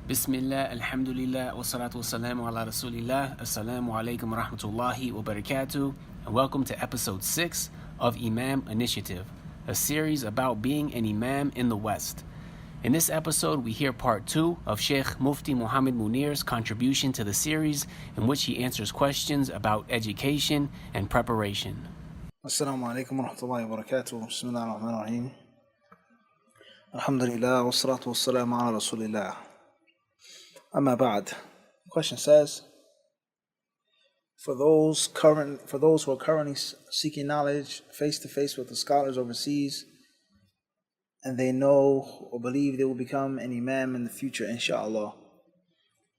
Bismillah, alhamdulillah, wassalatu wassalamu ala rasulillah, assalamu alaikum wa rahmatullahi wa barakatuh, and welcome to episode 6 of Imam Initiative, a series about being an Imam in the West. In this episode, we hear part 2 of Sheikh Mufti Muhammad Muneer's contribution to the series, in which he answers questions about education and preparation. Assalamu alaikum wa rahmatullahi wa barakatuh. Bismillah ar-Rahman ar-Rahim. Alhamdulillah, wassalatu wassalamu ala rasulillah. Amma ba'd. The question says, for those who are currently seeking knowledge face to face with the scholars overseas, and they know or believe they will become an imam in the future, inshallah,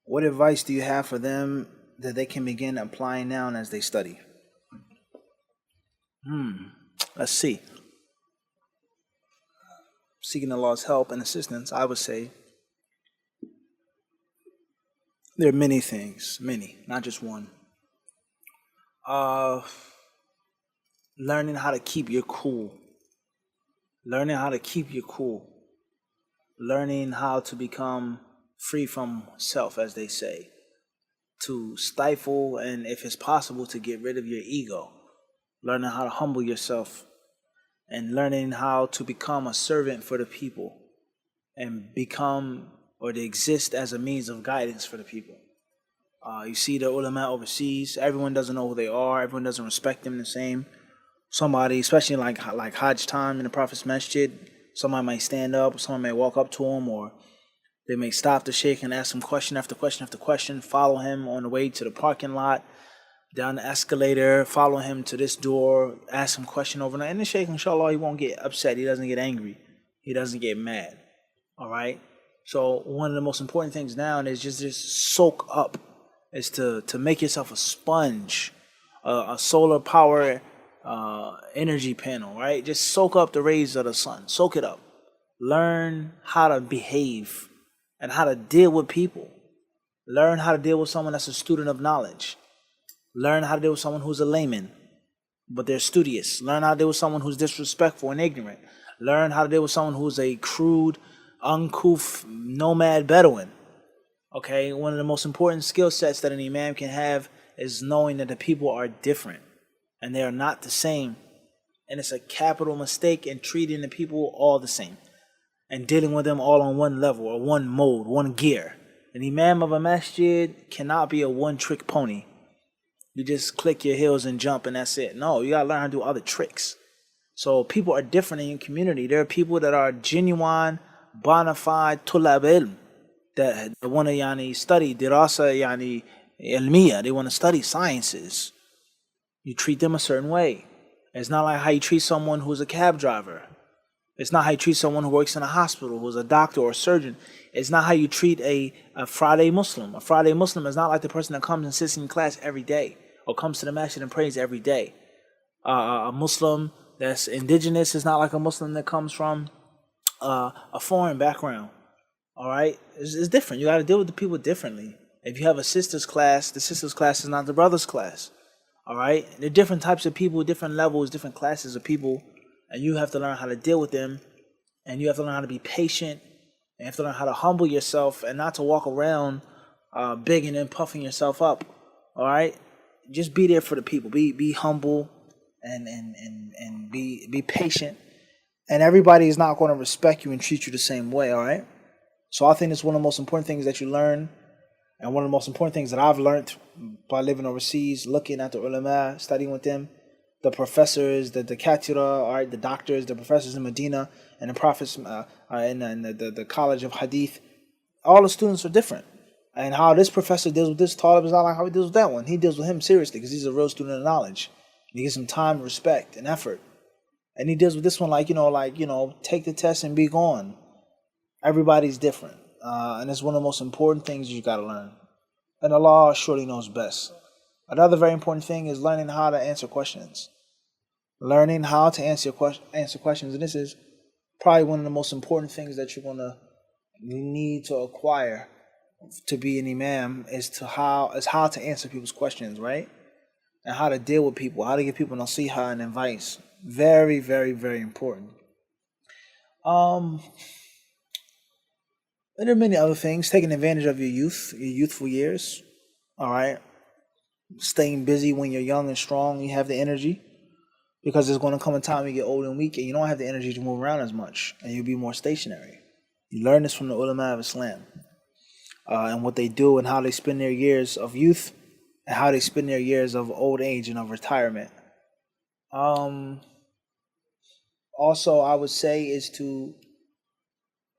what advice do you have for them that they can begin applying now as they study? Let's see. Seeking Allah's help and assistance, I would say there are many things, not just one. Learning how to keep your cool. Learning how to become free from self, as they say. To stifle, and if it's possible, to get rid of your ego. Learning how to humble yourself. And learning how to become a servant for the people. And become, or to exist as a means of guidance for the people. You see the ulama overseas, everyone doesn't know who they are, everyone doesn't respect them the same. Somebody, especially like Hajj time in the Prophet's Masjid, somebody might stand up, someone may walk up to him, or they may stop the sheikh and ask him question after question after question, follow him on the way to the parking lot, down the escalator, follow him to this door, ask him question over and over. And the sheikh, inshallah, he won't get upset, he doesn't get angry, he doesn't get mad. Alright? So one of the most important things now is just soak up, is to make yourself a sponge, a solar power energy panel, right? Just soak up the rays of the sun, soak it up. Learn how to behave and how to deal with people. Learn how to deal with someone that's a student of knowledge. Learn how to deal with someone who's a layman, but they're studious. Learn how to deal with someone who's disrespectful and ignorant. Learn how to deal with someone who's a crude, uncouth, nomad Bedouin. Okay, one of the most important skill sets that an imam can have is knowing that the people are different and they are not the same. And it's a capital mistake in treating the people all the same and dealing with them all on one level or one mode, one gear. An imam of a masjid cannot be a one-trick pony. You just click your heels and jump and that's it. No, you gotta learn how to do other tricks. So people are different in your community. There are people that are genuine, bona fide tulab ilm, that want to study dirasa ilmiya. They want to study sciences. You treat them a certain way. It's not like how you treat someone who's a cab driver. It's not how you treat someone who works in a hospital, who's a doctor or a surgeon. It's not how you treat a Friday Muslim. A Friday Muslim is not like the person that comes and sits in class every day or comes to the masjid and prays every day. A Muslim that's indigenous is not like a Muslim that comes from a foreign background. All right? It's different. You got to deal with the people differently. If you have a sister's class, the sister's class is not the brother's class. All right? There are different types of people, different levels, different classes of people, and you have to learn how to deal with them, and you have to learn how to be patient, and you have to learn how to humble yourself and not to walk around bigging and puffing yourself up. All right? Just be there for the people. Be humble and be patient, and everybody is not going to respect you and treat you the same way. All right? So I think it's one of the most important things that you learn, and one of the most important things that I've learned by living overseas, looking at the ulama, studying with them, the professors, the katira, all right, the doctors, the professors in Medina, and the prophets in the College of Hadith. All the students are different. And how this professor deals with this talib is not like how he deals with that one. He deals with him seriously because he's a real student of knowledge. And he gives him time, respect, and effort. And he deals with this one like, take the test and be gone. Everybody's different, and it's one of the most important things you got to learn. And Allah surely knows best. Another very important thing is learning how to answer questions. Learning how to answer questions, and this is probably one of the most important things that you're going to need to acquire to be an imam is how to answer people's questions, right? And how to deal with people, how to give people nasiha and advice. Very, very, very important. And there are many other things. Taking advantage of your youth, your youthful years. All right. Staying busy when you're young and strong, you have the energy. Because there's going to come a time you get old and weak and you don't have the energy to move around as much. And you'll be more stationary. You learn this from the ulama of Islam. And what they do and how they spend their years of youth and how they spend their years of old age and of retirement. Also, I would say is to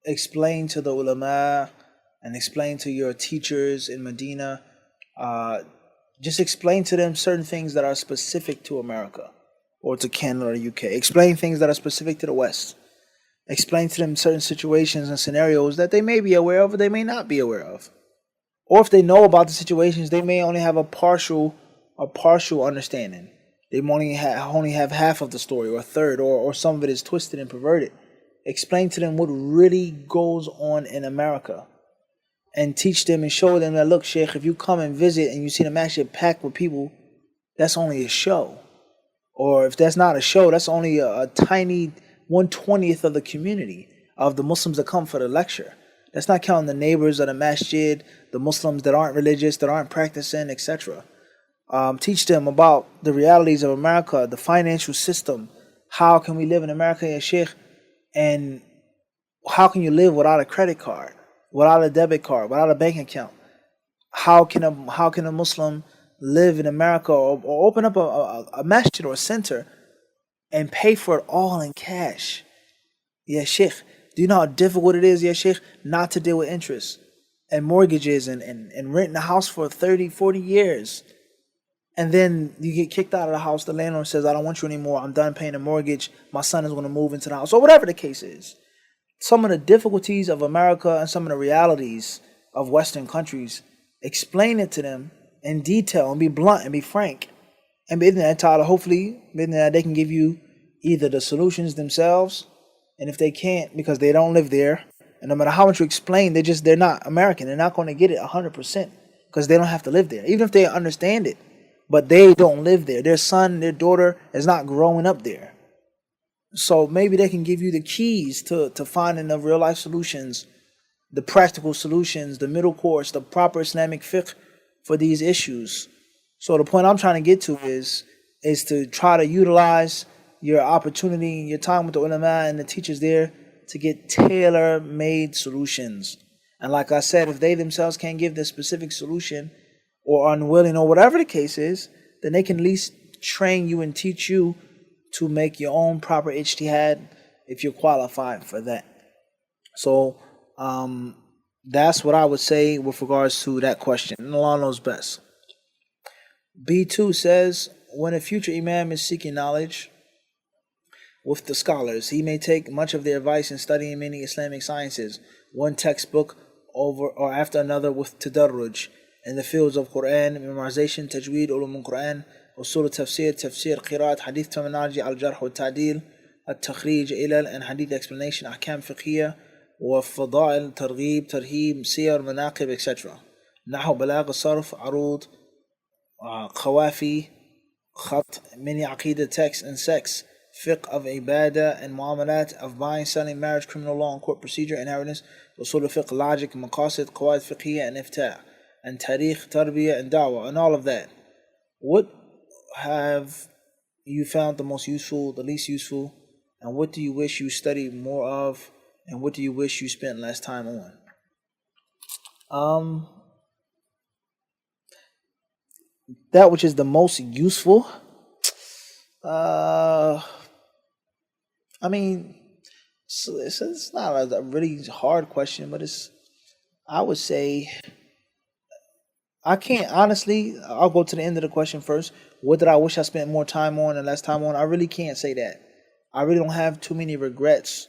explain to the ulama and explain to your teachers in Medina, just explain to them certain things that are specific to America or to Canada or the UK. Explain things that are specific to the West. Explain to them certain situations and scenarios that they may be aware of or they may not be aware of. Or if they know about the situations, they may only have a partial understanding. They only have half of the story or a third, or some of it is twisted and perverted. Explain to them what really goes on in America. And teach them and show them that, look, Sheikh, if you come and visit and you see the masjid packed with people, that's only a show. Or if that's not a show, that's only a tiny 1/20th of the community of the Muslims that come for the lecture. That's not counting the neighbors of the masjid, the Muslims that aren't religious, that aren't practicing, etc. Teach them about the realities of America, the financial system. How can we live in America, ya Sheikh? And how can you live without a credit card, without a debit card, without a bank account? How can a Muslim live in America or open up a masjid or a center and pay for it all in cash? Ya Sheikh, do you know how difficult it is, ya Sheikh, not to deal with interest and mortgages and renting a house for 30, 40 years? And then you get kicked out of the house. The landlord says, I don't want you anymore. I'm done paying the mortgage. My son is going to move into the house. Or whatever the case is. Some of the difficulties of America and some of the realities of Western countries, explain it to them in detail and be blunt and be frank. And hopefully they can give you either the solutions themselves, and if they can't, because they don't live there, and no matter how much you explain, they're not American. They're not going to get it 100% because they don't have to live there. Even if they understand it, but they don't live there. Their son, their daughter is not growing up there. So maybe they can give you the keys to finding the real life solutions, the practical solutions, the middle course, the proper Islamic fiqh for these issues. So the point I'm trying to get to is to try to utilize your opportunity, your time with the ulama and the teachers there to get tailor-made solutions. And like I said, if they themselves can't give the specific solution or unwilling or whatever the case is, then they can at least train you and teach you to make your own proper ijtihad if you're qualified for that. So that's what I would say with regards to that question. And Allah knows best. Pt.2 says, when a future Imam is seeking knowledge with the scholars, he may take much of their advice in studying many Islamic sciences, one textbook over or after another with tadarruj, in the fields of Quran, memorization, tajweed, ulum al-Quran, usul tafsir, qiraat, hadith terminology, al-jarh wa ta'dil, al-takhrij, ilal, and hadith explanation, ahkam fiqhiyya, wa fada'il, targhib, tarheeb, siyar, manaqib, etc. Nahu, balagh, sarf, arud, qawafi, khat, many aqidah texts and sects, fiqh of ibadah and muamalat, of buying, selling, marriage, criminal law and court procedure, inheritance, usul fiqh, logic, maqasid, qawaid fiqhiyya, and iftah, and tarikh, tarbiyah, and da'wah, and all of that. What have you found the most useful, the least useful, and what do you wish you studied more of, and what do you wish you spent less time on? That which is the most useful, I mean, it's not a really hard question, but I would say, I can't, honestly, I'll go to the end of the question first. What did I wish I spent more time on and less time on? I really can't say that. I really don't have too many regrets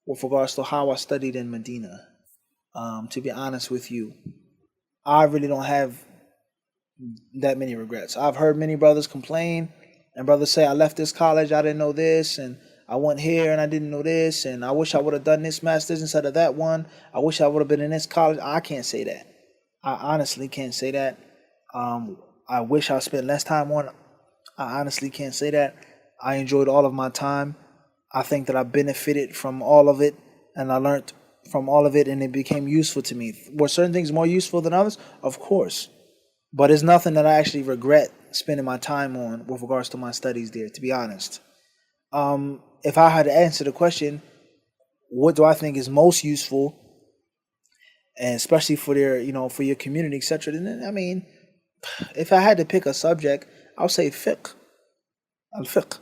with regards to how I studied in Medina. To be honest with you, I really don't have that many regrets. I've heard many brothers complain, and brothers say, I left this college, I didn't know this, and I went here and I didn't know this, and I wish I would have done this master's instead of that one. I wish I would have been in this college. I can't say that. I honestly can't say that. I wish I spent less time on it. I honestly can't say that. I enjoyed all of my time. I think that I benefited from all of it, and I learned from all of it, and it became useful to me. Were certain things more useful than others? Of course. But it's nothing that I actually regret spending my time on with regards to my studies there, to be honest. If I had to answer the question, what do I think is most useful, and especially for their, for your community, etc., then, I mean, if I had to pick a subject, I would say fiqh. Al-fiqh.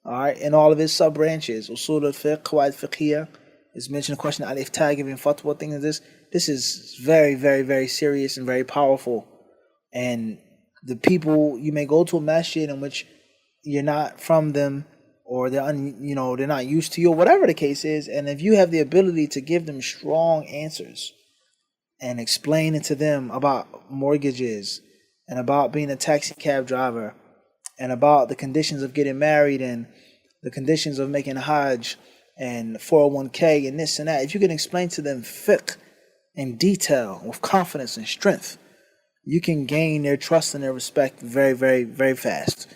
All right, and all of its sub-branches. Usul al-fiqh, qawaid fiqhiyah. Is mentioned a question, al-iftah, giving fatwa, things like this. This is very, very, very serious and very powerful. And the people, you may go to a masjid in which you're not from them, or they're they're not used to you, or whatever the case is, and if you have the ability to give them strong answers and explain it to them about mortgages and about being a taxi cab driver and about the conditions of getting married and the conditions of making hajj and 401k and this and that, if you can explain to them fiqh in detail with confidence and strength, you can gain their trust and their respect very, very, very fast.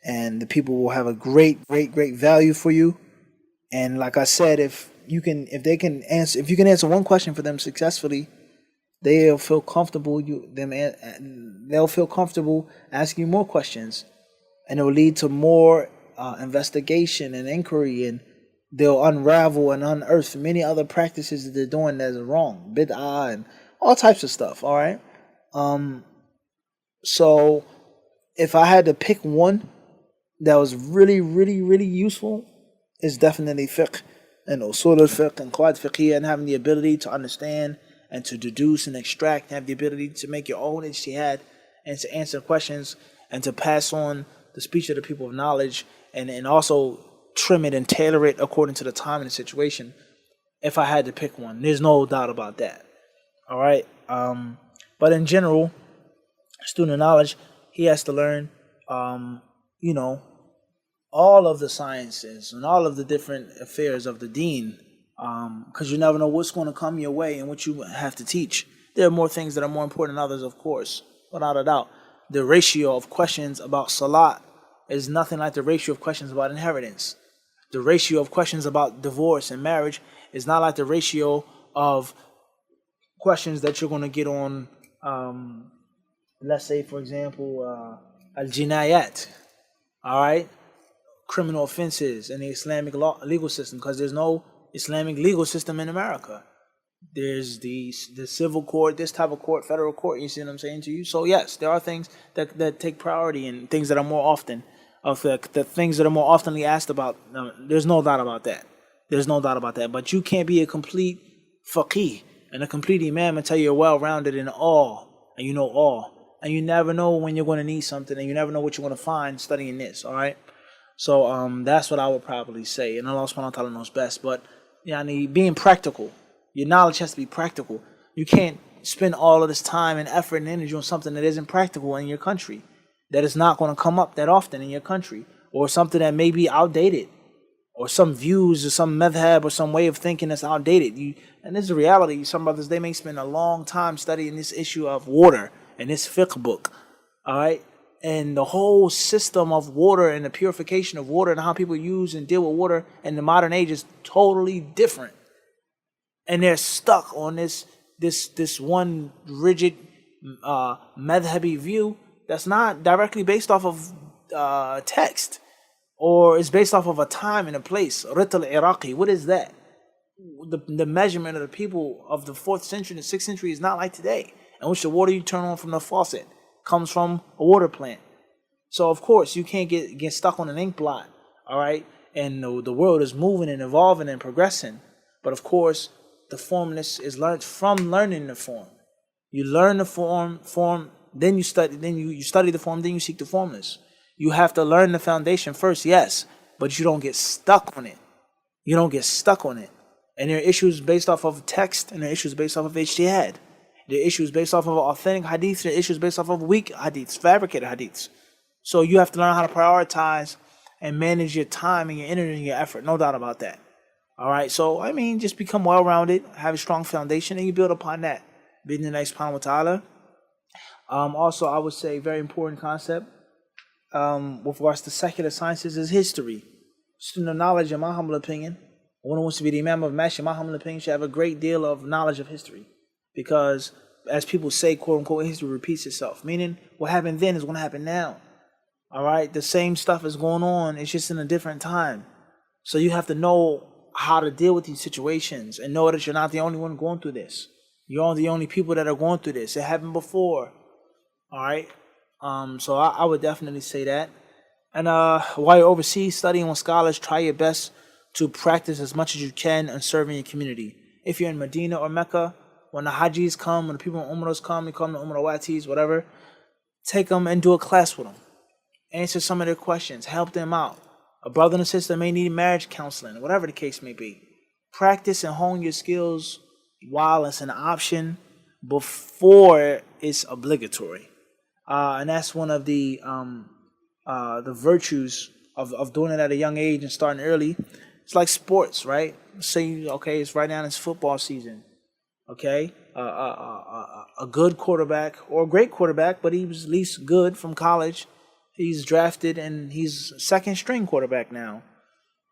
And the people will have a great, great, great value for you. And like I said, if you can answer one question for them successfully, they'll feel comfortable. They'll feel comfortable asking you more questions, and it will lead to more investigation and inquiry, and they'll unravel and unearth many other practices that they're doing that is wrong, bid'ah and all types of stuff. All right. So if I had to pick one that was really, really, really useful, it's definitely fiqh and usul al-fiqh and qawaid fiqhiyah, and having the ability to understand and to deduce and extract, and have the ability to make your own ijtihad and to answer questions and to pass on the speech of the people of knowledge, and also trim it and tailor it according to the time and the situation. If I had to pick one, there's no doubt about that. All right. But in general, student of knowledge, he has to learn, all of the sciences and all of the different affairs of the deen, because you never know what's going to come your way and what you have to teach. There are more things that are more important than others, of course, without a doubt. The ratio of questions about salat is nothing like the ratio of questions about inheritance. The ratio of questions about divorce and marriage is not like the ratio of questions that you're going to get on, let's say, for example, al-jinayat, all right, criminal offenses in the Islamic legal system, because there's no Islamic legal system in America. There's the civil court, this type of court, federal court, you see what I'm saying to you? So yes, there are things that take priority, and things that are more often, the things that are more oftenly asked about. There's no doubt about that. There's no doubt about that. But you can't be a complete faqih and a complete imam until you're well-rounded in all, and you know all. And you never know when you're going to need something, and you never know what you're going to find studying this, all right? So that's what I would probably say. And Allah subhanahu wa ta'ala knows best. But being practical, your knowledge has to be practical. You can't spend all of this time and effort and energy on something that isn't practical in your country, that is not going to come up that often in your country, or something that may be outdated, or some views or some madhab or some way of thinking that's outdated. And this is the reality. Some brothers, they may spend a long time studying this issue of water and this fiqh book, all right? And the whole system of water and the purification of water and how people use and deal with water in the modern age is totally different. And they're stuck on this one rigid madhabi view that's not directly based off of text, or is based off of a time and a place. Rit al-Iraqi, what is that? The measurement of the people of the 4th century and the 6th century is not like today, in which the water you turn on from the faucet comes from a water plant. So of course you can't get stuck on an ink blot, all right? And the world is moving and evolving and progressing. But of course, the formless is learned from learning the form. You learn the form, then you study, you study the form, then you seek the formless. You have to learn the foundation first, yes, but you don't get stuck on it. You don't get stuck on it. And there are issues based off of text, and there are issues based off of ijtihad. There are issues based off of authentic hadiths, there are issues based off of weak hadiths, fabricated hadiths. So you have to learn how to prioritize and manage your time and your energy and your effort, no doubt about that. All right, so just become well-rounded, have a strong foundation, and you build upon that. Bidnillah subhanahu wa ta'ala. Also, I would say very important concept with regards to secular sciences is history. Student of knowledge, in my humble opinion, one who wants to be the Imam of Masjid, in my humble opinion, should have a great deal of knowledge of history. Because, as people say, quote unquote, history repeats itself. Meaning, what happened then is going to happen now. All right? The same stuff is going on. It's just in a different time. So you have to know how to deal with these situations and know that you're not the only one going through this. You're the only people that are going through this. It happened before. All right? So I would definitely say that. And while you're overseas studying with scholars, try your best to practice as much as you can and serving your community. If you're in Medina or Mecca, when the Hajis come, when the people in Umrahs come, they come to Umrah Watis, whatever, take them and do a class with them. Answer some of their questions. Help them out. A brother and a sister may need marriage counseling, whatever the case may be. Practice and hone your skills while it's an option before it's obligatory. And that's one of the virtues of doing it at a young age and starting early. It's like sports, right? Say, okay, it's right now it's football season. Okay, a good quarterback or a great quarterback, but he was at least good from college. He's drafted and he's second string quarterback now.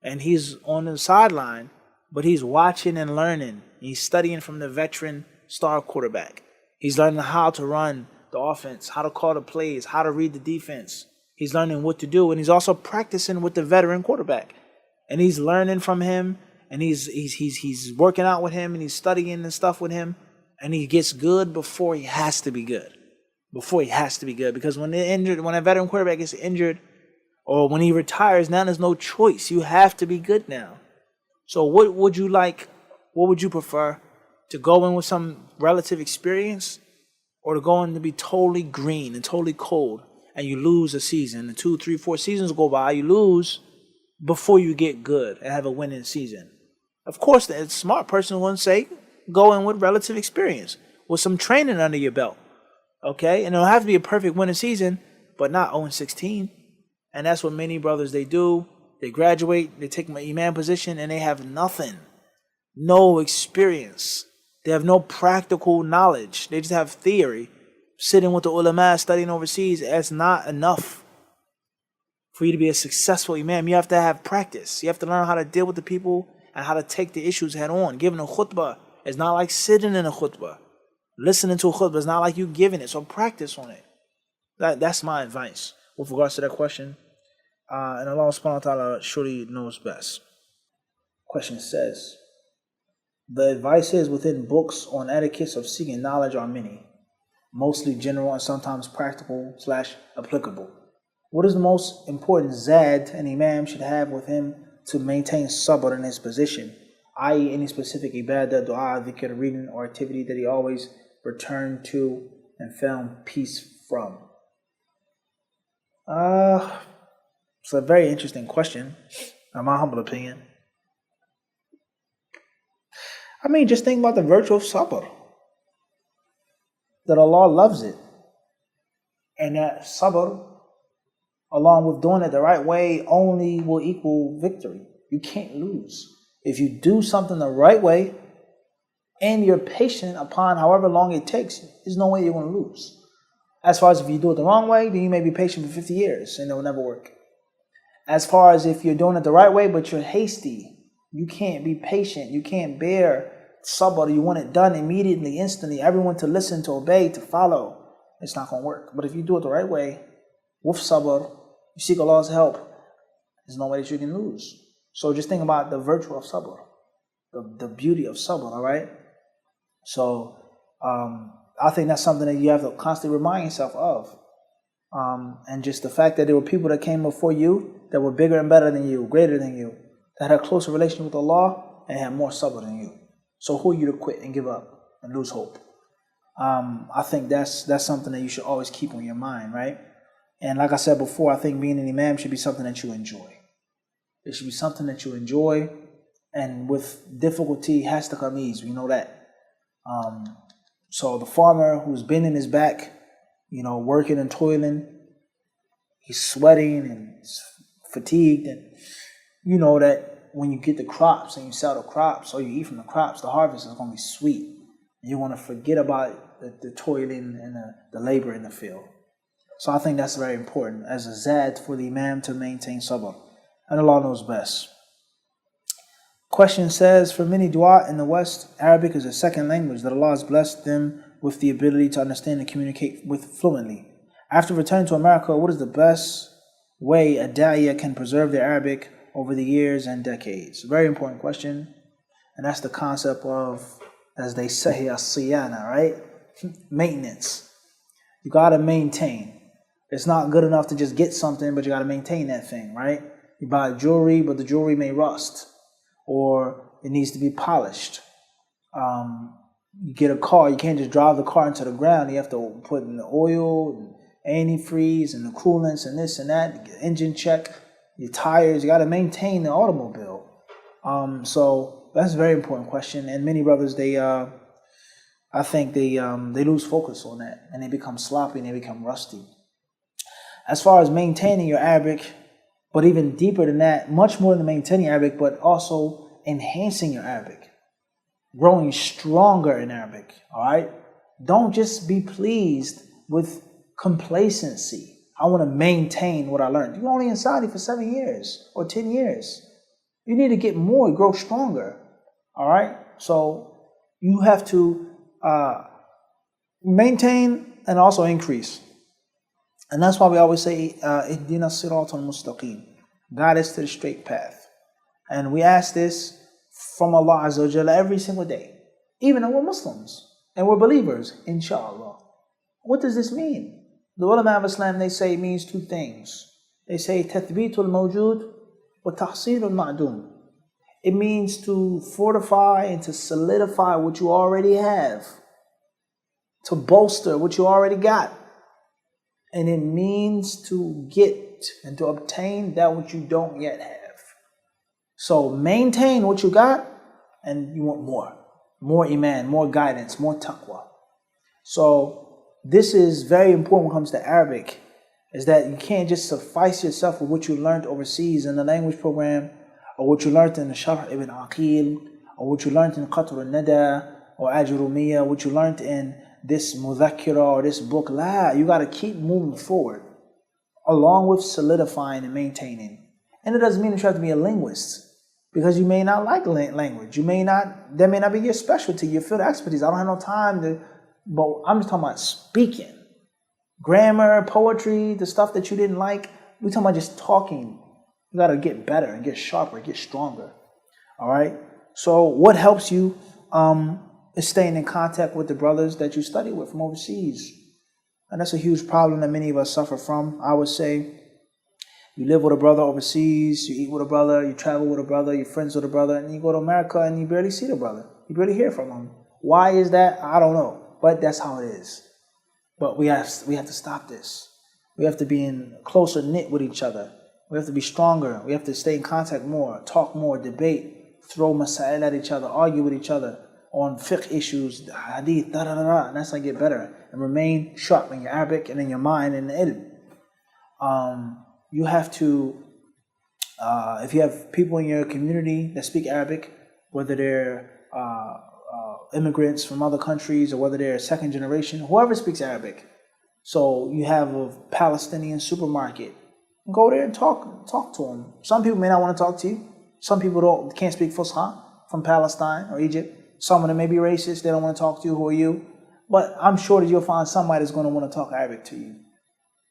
And he's on the sideline, but he's watching and learning. He's studying from the veteran star quarterback. He's learning how to run the offense, how to call the plays, how to read the defense. He's learning what to do, and he's also practicing with the veteran quarterback. And he's learning from him, and he's working out with him, and he's studying and stuff with him, and he gets good before he has to be good. Because when a veteran quarterback gets injured, or when he retires, now there's no choice. You have to be good now. So what would you like? What would you prefer? To go in with some relative experience, or to go in to be totally green and totally cold, and you lose a season, and 2, 3, 4 seasons go by, you lose before you get good and have a winning season? Of course, the smart person wouldn't say, go in with relative experience, with some training under your belt. Okay? And it'll have to be a perfect winning season, but not 0-16. And that's what many brothers, they do. They graduate, they take my Imam position, and they have nothing. No experience. They have no practical knowledge. They just have theory. Sitting with the ulama, studying overseas, that's not enough for you to be a successful Imam. You have to have practice. You have to learn how to deal with the people and how to take the issues head on. Giving a khutbah is not like sitting in a khutbah. Listening to a khutbah is not like you giving it. So practice on it. That's my advice with regards to that question. And Allah subhanahu wa ta'ala surely knows best. Question says, the advices within books on etiquettes of seeking knowledge are many, mostly general and sometimes practical / applicable. What is the most important zad an imam should have with him to maintain sabr in his position, i.e. any specific ibadah, dua, dhikr, reading, or activity that he always returned to and found peace from? It's a very interesting question, in my humble opinion. I mean, just think about the virtue of sabr. That Allah loves it. And that sabr, along with doing it the right way, only will equal victory. You can't lose. If you do something the right way, and you're patient upon however long it takes, there's no way you're going to lose. As far as if you do it the wrong way, then you may be patient for 50 years and it will never work. As far as if you're doing it the right way, but you're hasty, you can't be patient, you can't bear sabr, you want it done immediately, instantly, everyone to listen, to obey, to follow, it's not going to work. But if you do it the right way, with sabr, you seek Allah's help, there's no way that you can lose. So just think about the virtue of sabr, the beauty of sabr, all right? So I think that's something that you have to constantly remind yourself of. And just the fact that there were people that came before you that were bigger and better than you, greater than you, that had a closer relationship with Allah and had more sabr than you. So who are you to quit and give up and lose hope? I think that's something that you should always keep on your mind, right? And like I said before, I think being an imam should be something that you enjoy. It should be something that you enjoy, and with difficulty has to come ease. We know that. So the farmer who's bending his back, working and toiling, he's sweating and he's fatigued, and you know that when you get the crops and you sell the crops or you eat from the crops, the harvest is going to be sweet. And you want to forget about the toiling and the labor in the field. So I think that's very important as a zad for the imam to maintain sabr. And Allah knows best. Question says, for many du'a in the West, Arabic is a second language that Allah has blessed them with the ability to understand and communicate with fluently. After returning to America, what is the best way a da'iyah can preserve their Arabic over the years and decades? Very important question. And that's the concept of, as they say, as-siyana, right? Maintenance. You got to maintain. It's not good enough to just get something, but you got to maintain that thing, right? You buy jewelry, but the jewelry may rust, or it needs to be polished. You get a car, you can't just drive the car into the ground. You have to put in the oil, and antifreeze, and the coolants, and this and that, engine check, your tires. You got to maintain the automobile. So that's a very important question. And many brothers, I think they lose focus on that, and they become sloppy and they become rusty. As far as maintaining your Arabic, but even deeper than that, much more than maintaining Arabic, but also enhancing your Arabic, growing stronger in Arabic. All right, don't just be pleased with complacency. I want to maintain what I learned. You're only in Saudi for 7 years or 10 years. You need to get more, grow stronger. All right, so you have to maintain and also increase. And that's why we always say, Ihdina siratal mustaqim, guide us to the straight path. And we ask this from Allah Azza wa Jalla every single day, even though we're Muslims and we're believers, inshallah. What does this mean? The ulama of Islam, they say it means two things. They say, tathbitul mawjood wa tahsilul ma'doom. It means to fortify and to solidify what you already have, to bolster what you already got. And it means to get and to obtain that which you don't yet have. So maintain what you got, and you want more iman, more guidance, more taqwa. So this is very important when it comes to Arabic, is that you can't just suffice yourself with what you learned overseas in the language program, or what you learned in the Sharh ibn Aqil, or what you learned in Qatr al-Nada, or Ajurumiyya, what you learned in this mudhakkira or this book. You got to keep moving forward along with solidifying and maintaining. And it doesn't mean that you have to be a linguist, because you may not like language. That may not be your specialty, your field of expertise. I don't have no time but I'm just talking about speaking. Grammar, poetry, the stuff that you didn't like. We're talking about just talking. You got to get better and get sharper, get stronger. All right? So what helps you is staying in contact with the brothers that you study with from overseas. And that's a huge problem that many of us suffer from. I would say you live with a brother overseas, you eat with a brother, you travel with a brother, you're friends with a brother, and you go to America and you barely see the brother. You barely hear from him. Why is that? I don't know. But that's how it is. But we have to stop this. We have to be in closer knit with each other. We have to be stronger. We have to stay in contact more, talk more, debate, throw masail at each other, argue with each other on fiqh issues, hadith, and that's how you get better. And remain sharp in your Arabic and in your mind and in ilm. You have to, if you have people in your community that speak Arabic, whether they're immigrants from other countries or whether they're second generation, whoever speaks Arabic. So you have a Palestinian supermarket. Go there and talk to them. Some people may not want to talk to you. Some people can't speak Fusha from Palestine or Egypt. Some of them may be racist. They don't want to talk to you. Who are you? But I'm sure that you'll find somebody that's going to want to talk Arabic to you,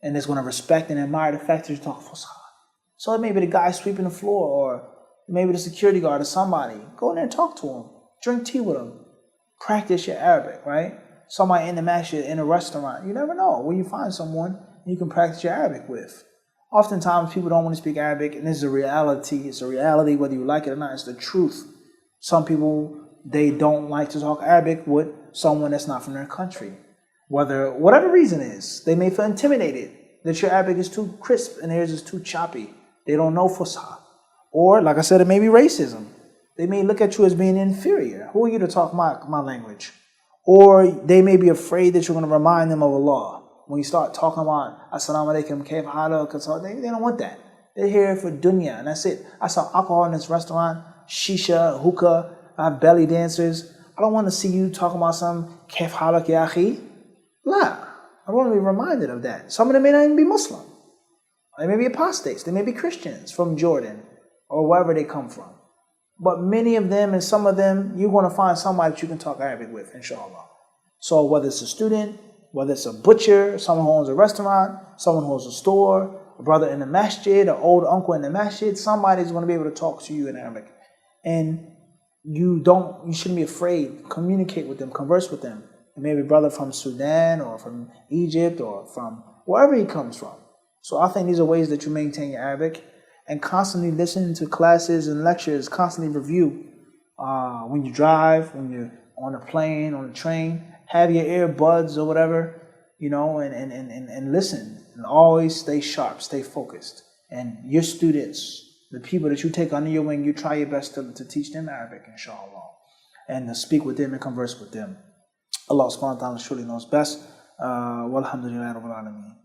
and that's going to respect and admire the fact that you talk Fusha. So it may be the guy sweeping the floor, or maybe the security guard or somebody. Go in there and talk to him. Drink tea with him. Practice your Arabic, right? Somebody in the masjid, in a restaurant. You never know where you find someone you can practice your Arabic with. Oftentimes people don't want to speak Arabic, and this is a reality. It's a reality whether you like it or not. It's the truth. Some people, they don't like to talk Arabic with someone that's not from their country. Whatever reason is, they may feel intimidated that your Arabic is too crisp and theirs is too choppy. They don't know Fusha. Or, like I said, it may be racism. They may look at you as being inferior. Who are you to talk my language? Or they may be afraid that you're going to remind them of Allah. When you start talking about Assalamu Alaikum, Kayf Halal, they don't want that. They're here for dunya, and that's it. I saw alcohol in this restaurant, shisha, hookah, I have belly dancers. I don't want to see you talking about some Kayf Halak ya akhi. La. I want to be reminded of that. Some of them may not even be Muslim. They may be apostates. They may be Christians from Jordan or wherever they come from. But many of them and some of them, you're going to find somebody that you can talk Arabic with, inshallah. So whether it's a student, whether it's a butcher, someone who owns a restaurant, someone who owns a store, a brother in the masjid, an old uncle in the masjid, somebody's going to be able to talk to you in Arabic. And you shouldn't be afraid. Communicate with them, converse with them. Maybe a brother from Sudan or from Egypt or from wherever he comes from. So I think these are ways that you maintain your Arabic, and constantly listen to classes and lectures, constantly review. When you drive, when you're on a plane, on a train, have your earbuds or whatever, and listen. And always stay sharp, stay focused. And your students, the people that you take under your wing, you try your best to teach them Arabic, inshallah. And to speak with them and converse with them. Allah subhanahu wa ta'ala surely knows best. Walhamdulillah rabbil alameen.